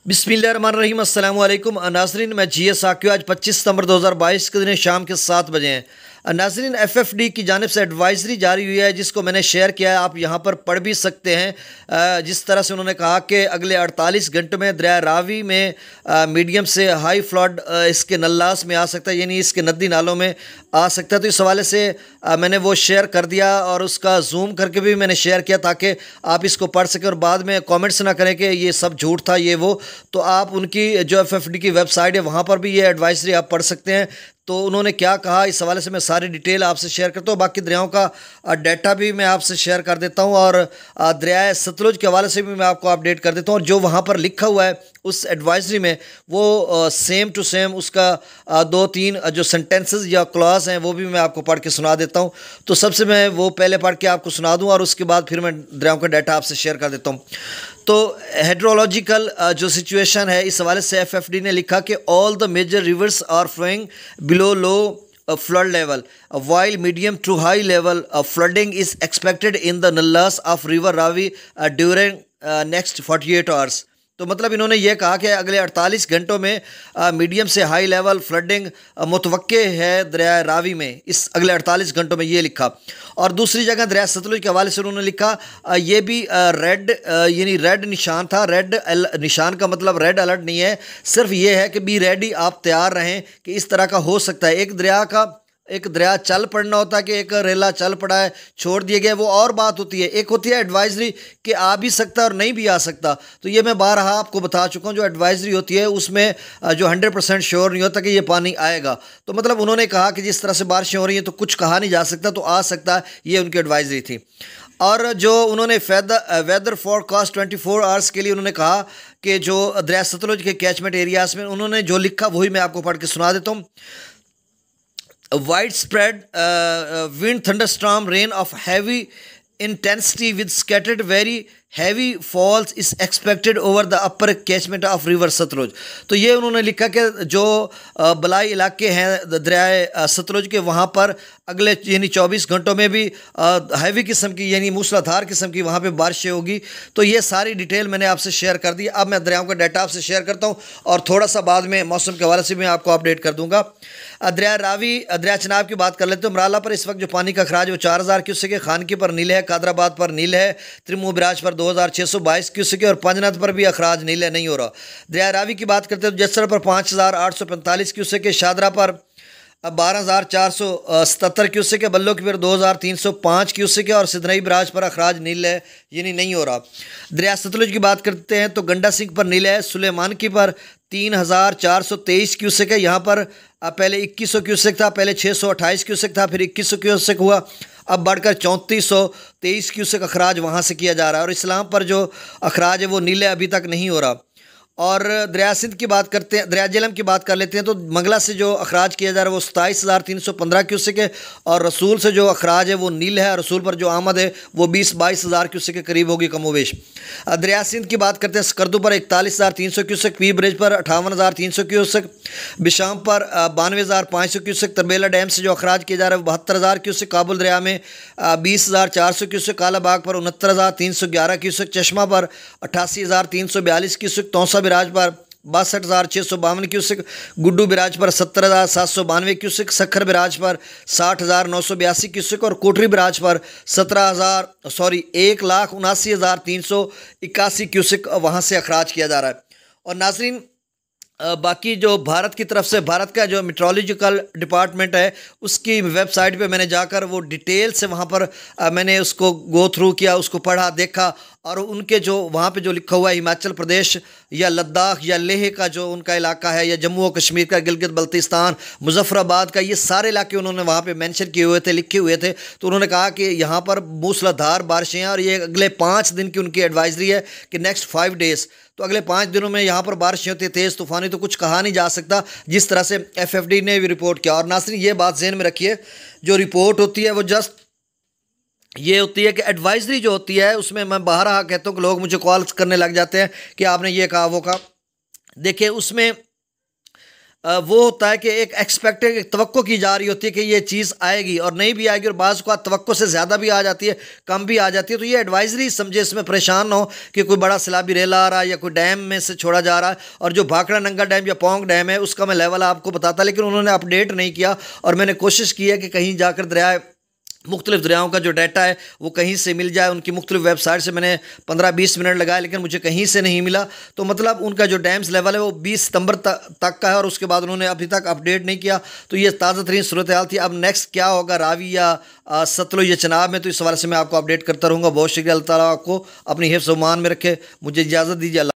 बिस्मिल्लाहिर्रहमानिर्रहीम अस्सलाम वालेकुम नाज़रीन, मैं जीएस आक्यू। आज 25 सितंबर 2022 के दिन शाम के 7 बजे हैं। नाज़रीन, एफएफडी की जानिब से एडवाइजरी जारी हुई है जिसको मैंने शेयर किया है, आप यहाँ पर पढ़ भी सकते हैं। जिस तरह से उन्होंने कहा कि अगले 48 घंटों में दरिया रावी में मीडियम से हाई फ्लड इसके नल्लास में आ सकता है, यानी इसके नदी नालों में आ सकता है। तो इस हवाले से मैंने वो शेयर कर दिया और उसका जूम करके भी मैंने शेयर किया ताकि आप इसको पढ़ सकें और बाद में कमेंट्स ना करें कि ये सब झूठ था ये वो। तो आप उनकी जो एफएफडी की वेबसाइट है वहाँ पर भी ये एडवाइजरी आप पढ़ सकते हैं। तो उन्होंने क्या कहा इस हवाले से मैं सारी डिटेल आपसे शेयर करता हूँ। बाकी दरियाओं का डाटा भी मैं आपसे शेयर कर देता हूँ और दरिया सतलुज के हवाले से भी मैं आपको अपडेट कर देता हूँ। और जो वहाँ पर लिखा हुआ है उस एडवाइजरी में वो सेम टू सेम उसका 2-3 जो सेंटेंसेस या क्लॉज हैं वो भी मैं आपको पढ़ के सुना देता हूँ। तो सबसे मैं वो पहले पढ़ के आपको सुना दूँ और उसके बाद फिर मैं दरियाओं का डाटा आपसे शेयर कर देता हूँ। तो हाइड्रोलॉजिकल जो सिचुएशन है इस हवाले से एफएफडी ने लिखा कि all the major rivers are flowing below low flood level, while medium to high level flooding is expected in the Nallas of River Ravi during next 48 hours। तो मतलब इन्होंने ये कहा कि अगले 48 घंटों में मीडियम से हाई लेवल फ्लडिंग मुतवक्के है दरिया रावी में, इस अगले 48 घंटों में ये लिखा। और दूसरी जगह दरिया सतलुज के हवाले से उन्होंने लिखा ये भी रेड यानी रेड निशान था। रेड निशान का मतलब रेड अलर्ट नहीं है, सिर्फ ये है कि बी रेडी, आप तैयार रहें कि इस तरह का हो सकता है। एक दरिया चल पड़ना होता है कि एक रेला चल पड़ा है छोड़ दिए गए, वो और बात होती है। एक होती है एडवाइजरी कि आ भी सकता है और नहीं भी आ सकता। तो ये मैं बारहा आपको बता चुका हूँ, जो एडवाइजरी होती है उसमें जो 100% श्योर नहीं होता कि ये पानी आएगा। तो मतलब उन्होंने कहा कि जिस तरह से बारिशें हो रही हैं तो कुछ कहा नहीं जा सकता, तो आ सकता है, ये उनकी एडवाइजरी थी। और जो उन्होंने वेदर फोरकास्ट 24 आवर्स के लिए उन्होंने कहा कि जो दरिया सतलुज के कैचमेंट एरियाज में उन्होंने जो लिखा वही मैं आपको पढ़ के सुना देता हूँ। Widespread wind, thunderstorm, rain of heavy intensity with scattered very heavy falls is expected over the upper catchment of river Sutlej. तो ये उन्होंने लिखा कि जो बलाई इलाके हैं दरिया सतलुज के वहाँ पर अगले यानी 24 घंटों में भी हैवी किस्म की यानी मूसलाधार किस्म की वहाँ पे बारिशें होगी। तो ये सारी डिटेल मैंने आपसे शेयर कर दी। अब मैं दरियाओं का डाटा आपसे शेयर करता हूँ और थोड़ा सा बाद में मौसम के हवाले से भी मैं आपको अपडेट कर दूँगा। दरिया रावी दरिया चनाब की बात कर लेते हैं। मराला पर इस वक्त जो पानी का अखराज वो 4000 क्यूसेक है, खानकी पर नील है, कादराबाद पर नील है, त्रिमू बिराज पर 2622 क्यूसेक है और पंजनाथ पर भी अखराज नील है, नहीं हो रहा। दरिया रावी की बात करते हैं तो जसर पर 5845 क्यूसेक है, शादरा पर 12477 क्यूसेक है, बल्लो की फिर 2305 क्यूसेक है और सिदनई बराज पर अखराज नील है, यानी नहीं हो रहा। दरिया सतलुज की बात करते हैं तो गंडा सिंह पर नील है, सुलेमान की पर 3423 क्यूसेक है। यहाँ पर पहले 2100 क्यूसेक था, पहले 628 क्यूसेक था, फिर 2100 क्यूसेक हुआ, अब बढ़कर 3423 क्यूसेक अखराज वहाँ से किया जा रहा है। और इस्लाम पर जो अखराज है वो नीले अभी तक नहीं हो रहा। और दरिया सिंध की बात करते हैं, दरिया जेलम की बात कर लेते हैं तो मंगला से जो अखराज किया जा रहा है वो 27315 क्यूसेक है और रसूल से जो अखराज है वो नील है। रसूल पर जो आमद है वो 20-22 हज़ार क्यूसेक के करीब होगी कमोवेश। दरिया सिंध की बात करते हैं, स्कर्दू पर 41,300 क्यूसेक, पी ब्रिज पर 58,300 क्यूसेक, बिशाम पर 92,500 क्यूसेक, तरबेला डैम से जो अखराज किया जा रहा है 72,000 क्यूसेक, काबुल दरिया में 20,400 क्यूसेक, कालाबाग पर 69,311 क्यूसेक, चश्मा पर 88,342 क्यूसेक, तौसा बिराज पर 62,652 क्यूसेक, गुड्डू बिराज पर 70,792 क्यूसेक, सखर बिराज पर 60,982 क्यूसेक और कोटरी बिराज पर 1,79,381 क्यूसेक वहाँ से अखराज किया जा रहा है। और नाजरीन बाकी जो भारत की तरफ से भारत का जो मेट्रोलॉजिकल डिपार्टमेंट है उसकी वेबसाइट पे मैंने जाकर वो डिटेल से वहाँ पर मैंने उसको गो थ्रू किया, उसको पढ़ा देखा और उनके जो वहाँ पे जो लिखा हुआ है हिमाचल प्रदेश या लद्दाख या लेह का जो उनका इलाका है या जम्मू और कश्मीर का गिलगित बल्तिस्तान मुजफ्फराबाद का, ये सारे इलाके उन्होंने वहाँ पे मेंशन किए हुए थे, लिखे हुए थे। तो उन्होंने कहा कि यहाँ पर मूसलाधार बारिशें हैं और ये अगले 5 दिन की उनकी एडवाइजरी है कि नेक्स्ट 5 डेज़, तो अगले 5 दिनों में यहाँ पर बारिशें होती है तेज़ तूफ़ानी, तो कुछ कहा नहीं जा सकता जिस तरह से एफएफडी ने भी रिपोर्ट किया। और नाज़रीन ये बात ज़हन में रखिए, जो रिपोर्ट होती है वो जस्ट ये होती है कि एडवाइजरी जो होती है उसमें मैं बाहर कहता हूँ कि लोग मुझे कॉल्स करने लग जाते हैं कि आपने ये कहा वो कहा। देखिए उसमें वो होता है कि एक एक्सपेक्टेड, एक तवक्को की जा रही होती है कि ये चीज़ आएगी और नहीं भी आएगी, और बाज़ को तवक्को से ज़्यादा भी आ जाती है, कम भी आ जाती है। तो ये एडवाइजरी समझे, इसमें परेशान ना हो कि कोई बड़ा सैलाबी रेल आ रहा है या कोई डैम में से छोड़ा जा रहा है। और जो भाखड़ा नंगा डैम या पौंग डैम है उसका मैं लेवल आपको बताता, लेकिन उन्होंने अपडेट नहीं किया। और मैंने कोशिश की है कि कहीं जाकर दरिया, मुख्तलिफ दरियाओं का जो डाटा है वो कहीं से मिल जाए। उनकी मुख्तलिफ वेबसाइट से मैंने 15-20 मिनट लगाए, लेकिन मुझे कहीं से नहीं मिला। तो मतलब उनका जो डैम्स लेवल है वो 20 सितंबर तक का है, और उसके बाद उन्होंने अभी तक अपडेट नहीं किया। तो ये ताज़ा तरीन सूरत हाल थी। अब नेक्स्ट क्या होगा रावी या सतलुज या चनाब में, तो इस हवाले से मैं आपको अपडेट करता रहूँगा। बहुत शुक्रिया। अल्लाह ताला आपको अपनी हिफ्ज़ व ईमान में रखे। मुझे इजाज़त दीजिए।